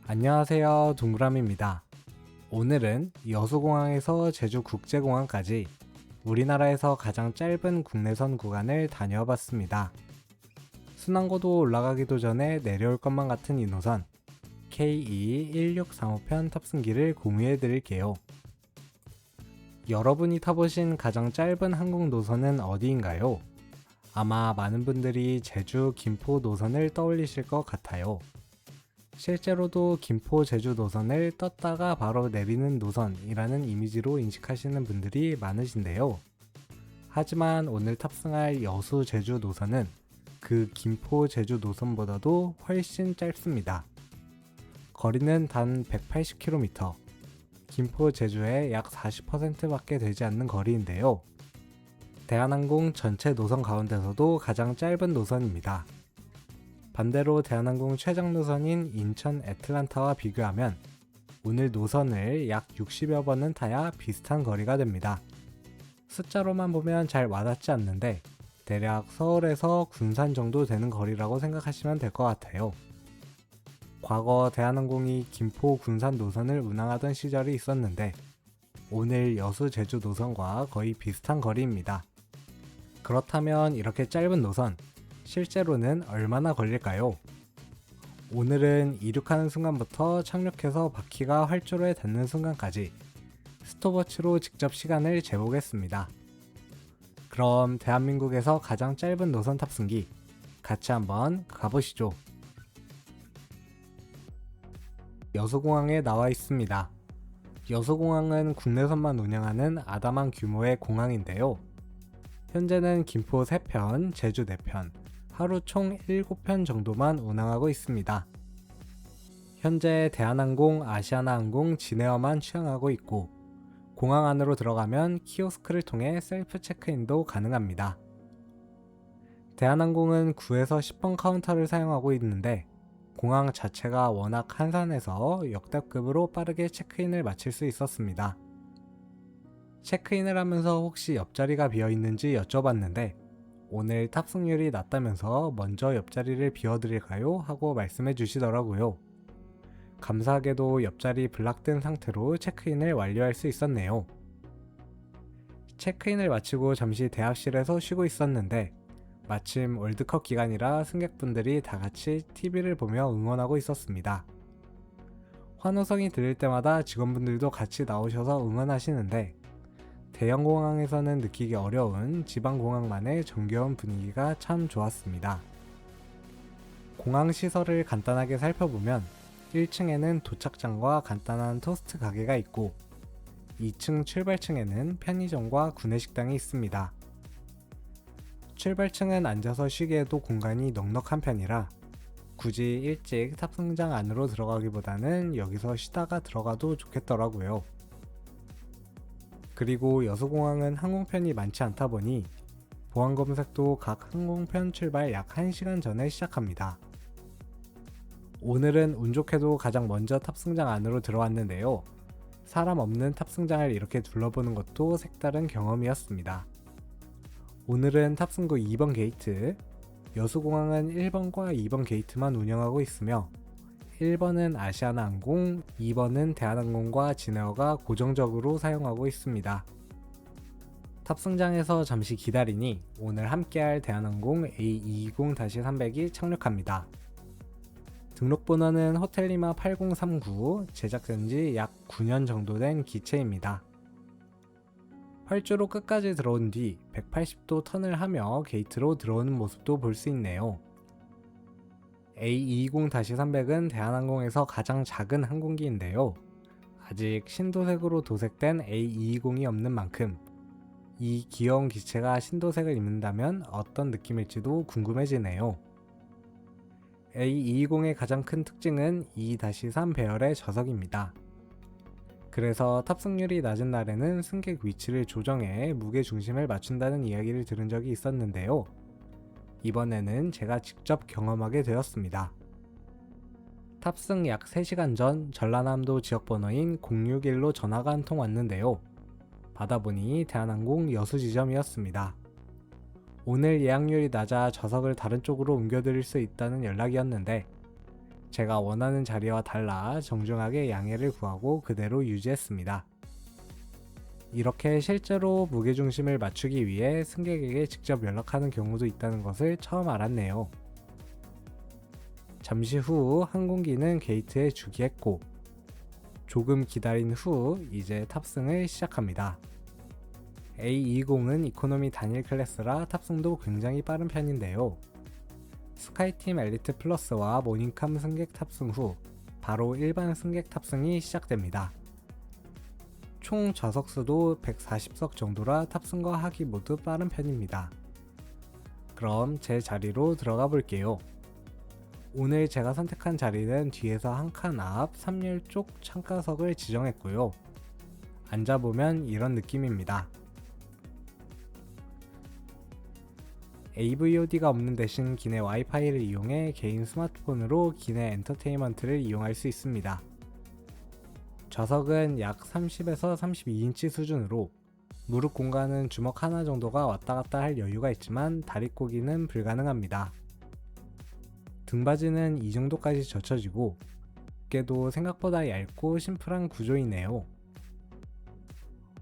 안녕하세요, 동그라미입니다. 오늘은 여수공항에서 제주국제공항까지 우리나라에서 가장 짧은 국내선 구간을 다녀봤습니다. 순항고도 올라가기도 전에 내려올 것만 같은 이 노선 KE1635편 탑승기를 공유해 드릴게요. 여러분이 타보신 가장 짧은 항공 노선은 어디인가요? 아마 많은 분들이 제주, 김포 노선을 떠올리실 것 같아요. 실제로도 김포 제주 노선을 떴다가 바로 내리는 노선이라는 이미지로 인식하시는 분들이 많으신데요. 하지만 오늘 탑승할 여수 제주 노선은 그 김포 제주 노선보다도 훨씬 짧습니다. 거리는 단 180km, 김포 제주의 약 40%밖에 되지 않는 거리인데요. 대한항공 전체 노선 가운데서도 가장 짧은 노선입니다. 반대로 대한항공 최장 노선인 인천 애틀란타와 비교하면 오늘 노선을 약 60여 번은 타야 비슷한 거리가 됩니다. 숫자로만 보면 잘 와닿지 않는데 대략 서울에서 군산 정도 되는 거리라고 생각하시면 될 것 같아요. 과거 대한항공이 김포 군산 노선을 운항하던 시절이 있었는데 오늘 여수 제주 노선과 거의 비슷한 거리입니다. 그렇다면 이렇게 짧은 노선 실제로는 얼마나 걸릴까요? 오늘은 이륙하는 순간부터 착륙해서 바퀴가 활주로에 닿는 순간까지 스톱워치로 직접 시간을 재보겠습니다. 그럼 대한민국에서 가장 짧은 노선 탑승기 같이 한번 가보시죠. 여수공항에 나와 있습니다. 여수공항은 국내선만 운영하는 아담한 규모의 공항인데요. 현재는 김포 3편, 제주 4편, 하루 총 7편 정도만 운항하고 있습니다. 현재 대한항공, 아시아나항공, 진에어만 취항하고 있고 공항 안으로 들어가면 키오스크를 통해 셀프 체크인도 가능합니다. 대한항공은 9에서 10번 카운터를 사용하고 있는데 공항 자체가 워낙 한산해서 역대급으로 빠르게 체크인을 마칠 수 있었습니다. 체크인을 하면서 혹시 옆자리가 비어 있는지 여쭤봤는데 오늘 탑승률이 낮다면서 먼저 옆자리를 비워드릴까요? 하고 말씀해 주시더라고요. 감사하게도 옆자리 블락된 상태로 체크인을 완료할 수 있었네요. 체크인을 마치고 잠시 대합실에서 쉬고 있었는데 마침 월드컵 기간이라 승객분들이 다 같이 TV를 보며 응원하고 있었습니다. 환호성이 들릴 때마다 직원분들도 같이 나오셔서 응원하시는데 대형공항에서는 느끼기 어려운 지방공항만의 정겨운 분위기가 참 좋았습니다. 공항 시설을 간단하게 살펴보면 1층에는 도착장과 간단한 토스트 가게가 있고 2층 출발층에는 편의점과 구내식당이 있습니다. 출발층은 앉아서 쉬기에도 공간이 넉넉한 편이라 굳이 일찍 탑승장 안으로 들어가기보다는 여기서 쉬다가 들어가도 좋겠더라고요. 그리고 여수공항은 항공편이 많지 않다 보니 보안검색도 각 항공편 출발 약 1시간 전에 시작합니다. 오늘은 운 좋게도 가장 먼저 탑승장 안으로 들어왔는데요. 사람 없는 탑승장을 이렇게 둘러보는 것도 색다른 경험이었습니다. 오늘은 탑승구 2번 게이트, 여수공항은 1번과 2번 게이트만 운영하고 있으며 1번은 아시아나항공, 2번은 대한항공과 진에어가 고정적으로 사용하고 있습니다. 탑승장에서 잠시 기다리니 오늘 함께할 대한항공 A220-300이 착륙합니다. 등록번호는 호텔리마 8039, 제작된지 약 9년 정도 된 기체입니다. 활주로 끝까지 들어온 뒤 180도 턴을 하며 게이트로 들어오는 모습도 볼 수 있네요. A220-300은 대한항공에서 가장 작은 항공기인데요. 아직 신도색으로 도색된 A220이 없는 만큼 이 귀여운 기체가 신도색을 입는다면 어떤 느낌일지도 궁금해지네요. A220의 가장 큰 특징은 2-3 배열의 좌석입니다. 그래서 탑승률이 낮은 날에는 승객 위치를 조정해 무게 중심을 맞춘다는 이야기를 들은 적이 있었는데요. 이번에는 제가 직접 경험하게 되었습니다. 탑승 약 3시간 전 전라남도 지역번호인 061로 전화가 한 통 왔는데요. 받아보니 대한항공 여수 지점이었습니다. 오늘 예약률이 낮아 좌석을 다른 쪽으로 옮겨드릴 수 있다는 연락이었는데 제가 원하는 자리와 달라 정중하게 양해를 구하고 그대로 유지했습니다. 이렇게 실제로 무게중심을 맞추기 위해 승객에게 직접 연락하는 경우도 있다는 것을 처음 알았네요. 잠시 후 항공기는 게이트에 주기했고 조금 기다린 후 이제 탑승을 시작합니다. A220은 이코노미 단일 클래스라 탑승도 굉장히 빠른 편인데요. 스카이팀 엘리트 플러스와 모닝캄 승객 탑승 후 바로 일반 승객 탑승이 시작됩니다. 총 좌석수도 140석 정도라 탑승과 하기 모두 빠른 편입니다. 그럼 제 자리로 들어가 볼게요. 오늘 제가 선택한 자리는 뒤에서 한 칸 앞 3열 쪽 창가석을 지정했고요. 앉아보면 이런 느낌입니다. AVOD가 없는 대신 기내 와이파이를 이용해 개인 스마트폰으로 기내 엔터테인먼트를 이용할 수 있습니다. 좌석은 약 30에서 32인치 수준으로 무릎 공간은 주먹 하나 정도가 왔다 갔다 할 여유가 있지만 다리 꼬기는 불가능합니다. 등받이는 이 정도까지 젖혀지고 어깨도 생각보다 얇고 심플한 구조이네요.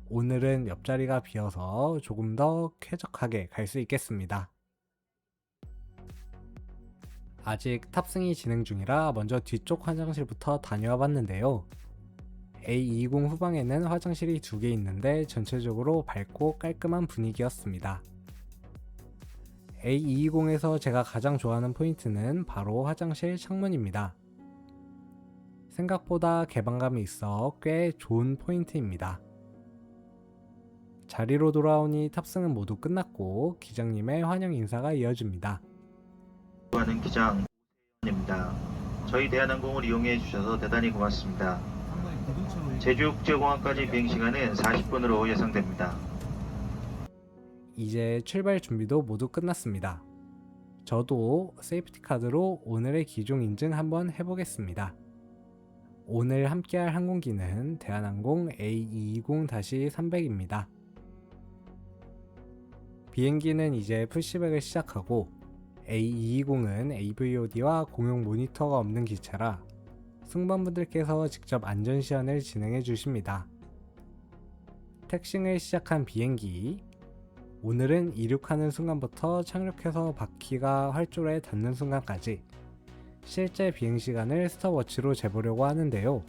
오늘은 옆자리가 비어서 조금 더 쾌적하게 갈 수 있겠습니다. 아직 탑승이 진행 중이라 먼저 뒤쪽 화장실부터 다녀와 봤는데요. A220 후방에는 화장실이 2개 있는데 전체적으로 밝고 깔끔한 분위기였습니다. A220에서 제가 가장 좋아하는 포인트는 바로 화장실 창문입니다. 생각보다 개방감이 있어 꽤 좋은 포인트입니다. 자리로 돌아오니 탑승은 모두 끝났고 기장님의 환영 인사가 이어집니다. 하는 기장 입니다. 저희 대한항공을 이용해 주셔서 대단히 고맙습니다. 제주국제공항까지 비행시간은 40분으로 예상됩니다. 이제 출발 준비도 모두 끝났습니다. 저도 세이프티 카드로 오늘의 기종 인증 한번 해보겠습니다. 오늘 함께할 항공기는 대한항공 A220-300입니다. 비행기는 이제 푸시백을 시작하고 A220은 AVOD와 공용 모니터가 없는 기체라 승무원분들께서 직접 안전시연을 진행해 주십니다. 택싱을 시작한 비행기, 오늘은 이륙하는 순간부터 착륙해서 바퀴가 활주로에 닿는 순간까지 실제 비행시간을 스톱워치로 재보려고 하는데요.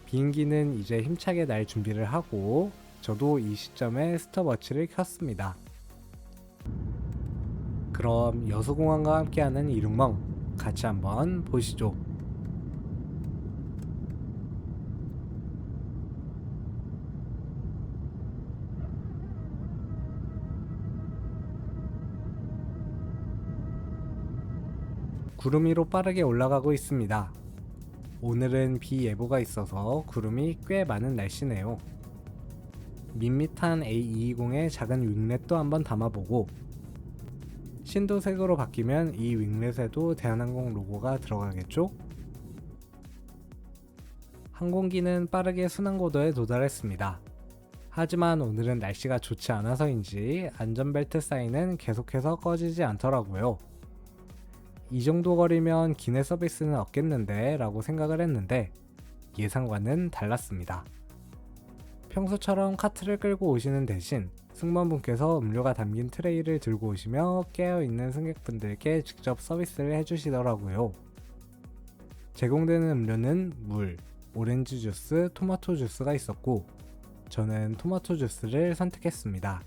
비행기는 이제 힘차게 날 준비를 하고 저도 이 시점에 스톱워치를 켰습니다. 그럼 여수공항과 함께하는 이륙멍 같이 한번 보시죠. 구름 위로 빠르게 올라가고 있습니다. 오늘은 비 예보가 있어서 구름이 꽤 많은 날씨네요. 밋밋한 A220의 작은 윙렛도 한번 담아보고 신도색으로 바뀌면 이 윙렛에도 대한항공 로고가 들어가겠죠? 항공기는 빠르게 순항고도에 도달했습니다. 하지만 오늘은 날씨가 좋지 않아서인지 안전벨트 사인은 계속해서 꺼지지 않더라고요. 이 정도 거리면 기내 서비스는 없겠는데 라고 생각을 했는데 예상과는 달랐습니다. 평소처럼 카트를 끌고 오시는 대신 승무원분께서 음료가 담긴 트레이를 들고 오시며 깨어있는 승객분들께 직접 서비스를 해주시더라고요. 제공되는 음료는 물, 오렌지 주스, 토마토 주스가 있었고 저는 토마토 주스를 선택했습니다.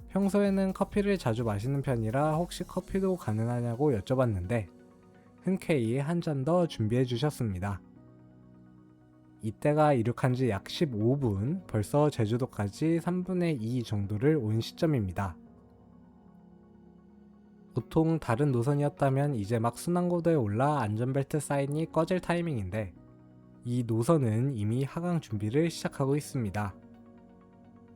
평소에는 커피를 자주 마시는 편이라 혹시 커피도 가능하냐고 여쭤봤는데 흔쾌히 한 잔 더 준비해 주셨습니다. 이때가 이륙한 지 약 15분, 벌써 제주도까지 3분의 2 정도를 온 시점입니다. 보통 다른 노선이었다면 이제 막 순항고도에 올라 안전벨트 사인이 꺼질 타이밍인데 이 노선은 이미 하강 준비를 시작하고 있습니다.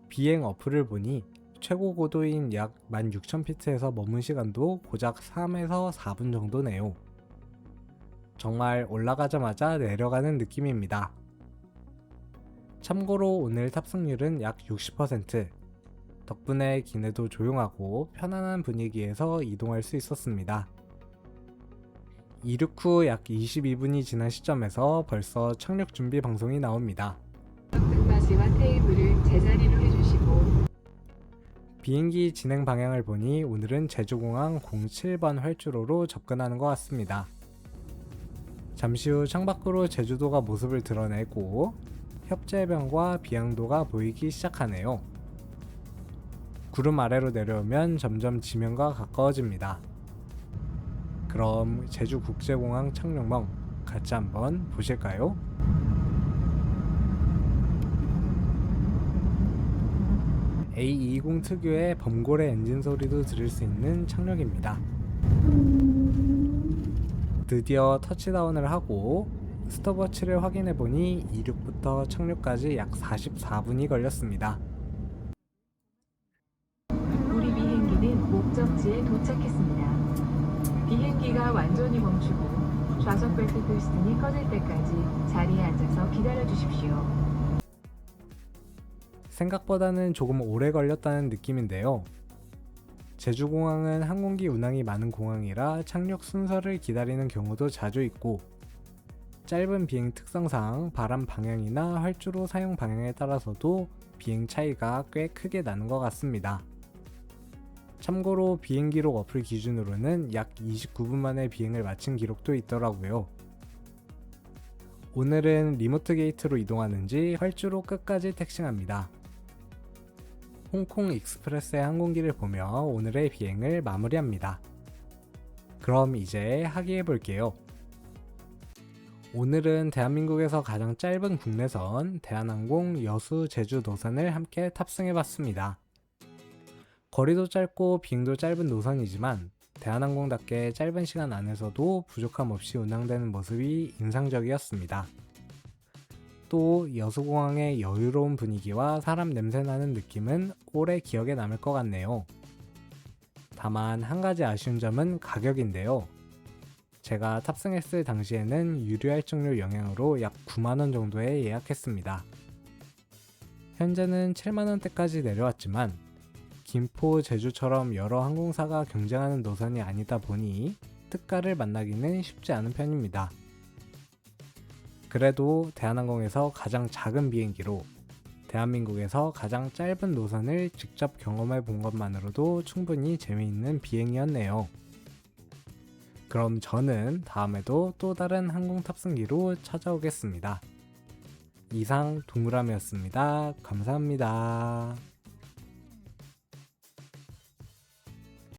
비행 어플을 보니 최고 고도인 약 16,000피트에서 머문 시간도 고작 3에서 4분 정도네요. 정말 올라가자마자 내려가는 느낌입니다. 참고로 오늘 탑승률은 약 60%, 덕분에 기내도 조용하고 편안한 분위기에서 이동할 수 있었습니다. 이륙 후 약 22분이 지난 시점에서 벌써 착륙 준비 방송이 나옵니다. 등받이와 테이블을 제자리로 해주시고 비행기 진행 방향을 보니 오늘은 제주공항 07번 활주로로 접근하는 것 같습니다. 잠시 후 창밖으로 제주도가 모습을 드러내고 협재해변과 비양도가 보이기 시작하네요. 구름 아래로 내려오면 점점 지면과 가까워집니다. 그럼 제주국제공항 착륙멍 같이 한번 보실까요? A20 특유의 범고래 엔진 소리도 들을 수 있는 착륙입니다. 드디어 터치다운을 하고 스톱워치를 확인해보니 이륙부터 착륙까지 약 44분이 걸렸습니다. 우리 비행기는 목적지에 도착했습니다. 비행기가 완전히 멈추고 좌석 벨트 피스톤이 꺼질 때까지 자리에 앉아서 기다려 주십시오. 생각보다는 조금 오래 걸렸다는 느낌인데요. 제주공항은 항공기 운항이 많은 공항이라 착륙 순서를 기다리는 경우도 자주 있고 짧은 비행 특성상 바람 방향이나 활주로 사용 방향에 따라서도 비행 차이가 꽤 크게 나는 것 같습니다. 참고로 비행기록 어플 기준으로는 약 29분 만에 비행을 마친 기록도 있더라고요. 오늘은 리모트 게이트로 이동하는지 활주로 끝까지 택싱합니다. 홍콩 익스프레스의 항공기를 보며 오늘의 비행을 마무리합니다. 그럼 이제 하기해 볼게요. 오늘은 대한민국에서 가장 짧은 국내선 대한항공 여수 제주 노선을 함께 탑승해 봤습니다. 거리도 짧고 비행도 짧은 노선이지만 대한항공답게 짧은 시간 안에서도 부족함 없이 운항되는 모습이 인상적이었습니다. 또 여수공항의 여유로운 분위기와 사람 냄새나는 느낌은 오래 기억에 남을 것 같네요. 다만 한 가지 아쉬운 점은 가격인데요. 제가 탑승했을 당시에는 유료 할증료 영향으로 약 9만원 정도에 예약했습니다. 현재는 7만원대까지 내려왔지만 김포, 제주처럼 여러 항공사가 경쟁하는 노선이 아니다 보니 특가를 만나기는 쉽지 않은 편입니다. 그래도 대한항공에서 가장 작은 비행기로 대한민국에서 가장 짧은 노선을 직접 경험해 본 것만으로도 충분히 재미있는 비행이었네요. 그럼 저는 다음에도 또 다른 항공 탑승기로 찾아오겠습니다. 이상 동그라미였습니다. 감사합니다.